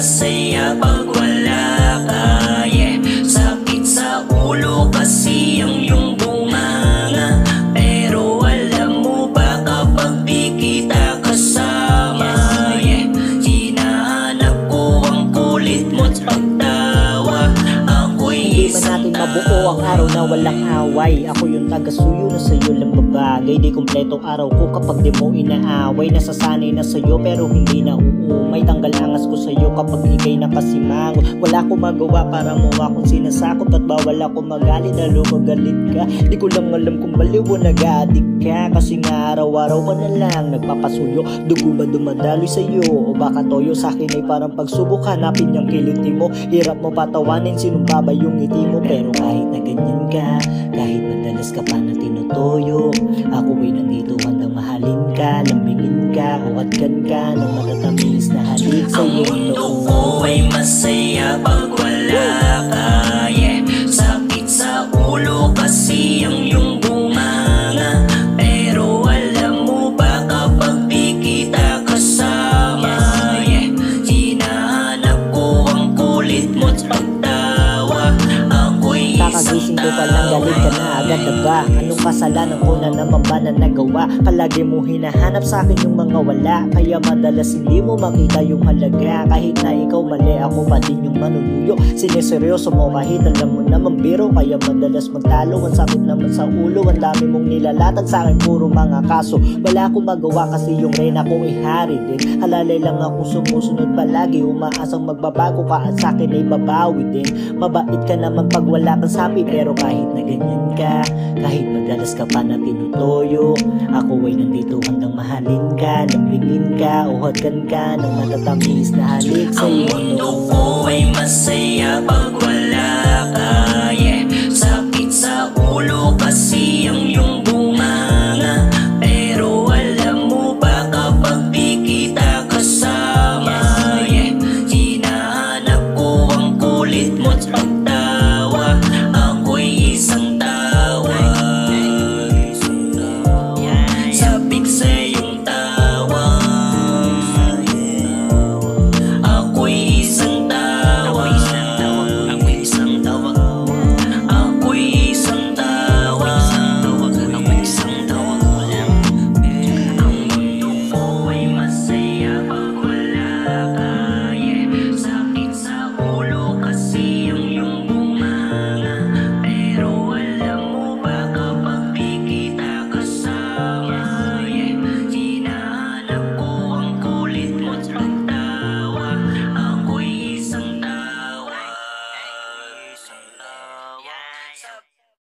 masaya pag wala ka, yeah. Sakit sa ulo kasi ang iyong bunganga, pero alam mo ba kapag di kita kasama, yeah. Hinahanap ko ang kulit mo't pagtawa. Ako'y Di man natin mabuo ang araw na walang away. Ako yung taga-suyo na sa'yo lang babagay. Di kompletong araw ko kapag di mo inaaway. Nasasanay na sa'yo pero hindi na uumay. Tanggal angas ko sa'yo kapag ikay nakasimangot. Wala ko magawa para mo akong sinasakop. At bawal ako magalit lalo magalit ka. Di ko lang alam kung baliw o nag-addict ka. Kasi nga araw-araw ka na lang nagpapasuyo. Dugo ba dumadaloy sa'yo o baka toyo? Sa'kin ay parang pagsubok, hanapin yung kiliti mo. Hirap mo patawanin, sinong ba yung ngiti mo? Pero kahit na ganyan ka, kahit madalas ka pa na tinutoyo, ako ay nandito handang mahalin ka, lambingin ka, uhatkan ka ng matatamis na halik sa ang iyong mundo noo. ko ay masaya pag wala ka, yeah. Sakit sa ulo kasi ang iyong bunganga, pero alam mo ba kapag di kita kasama, yeah. Hinahanap ko ang kulit mo't pagtawa. Ako'y Kakagising ko pa lang galit ka na agad na ba? Anong kasalanan ko na naman ba na nagawa? Palagi mo hinahanap sa akin yung mga wala, kaya madalas hindi mo makita yung halaga. Kahit na ikaw mali, ako pa din yung manuluyo. Sineseryoso mo kahit alam mo naman biro, kaya madalas magtalo. Ang sakit naman sa ulo, ang dami mong nilalatag sa akin, puro mga kaso. Wala akong magawa kasi yung reyna kong ihari din. Halalay lang ako sumusunod palagi, umaasang magbabago ka at sa akin ay babawi din. Mabait ka naman pag wala kang sabi, pero kahit na ganyan ka, kahit madalas ka pa na tinutoyo, ako ay nandito handang mahalin ka, lambingin ka, uhatkan ka ng matatamis na halik sa ang iyong mundo noo. ko ay masaya pag wala ka, yeah. Sakit sa ulo kasi ang iyong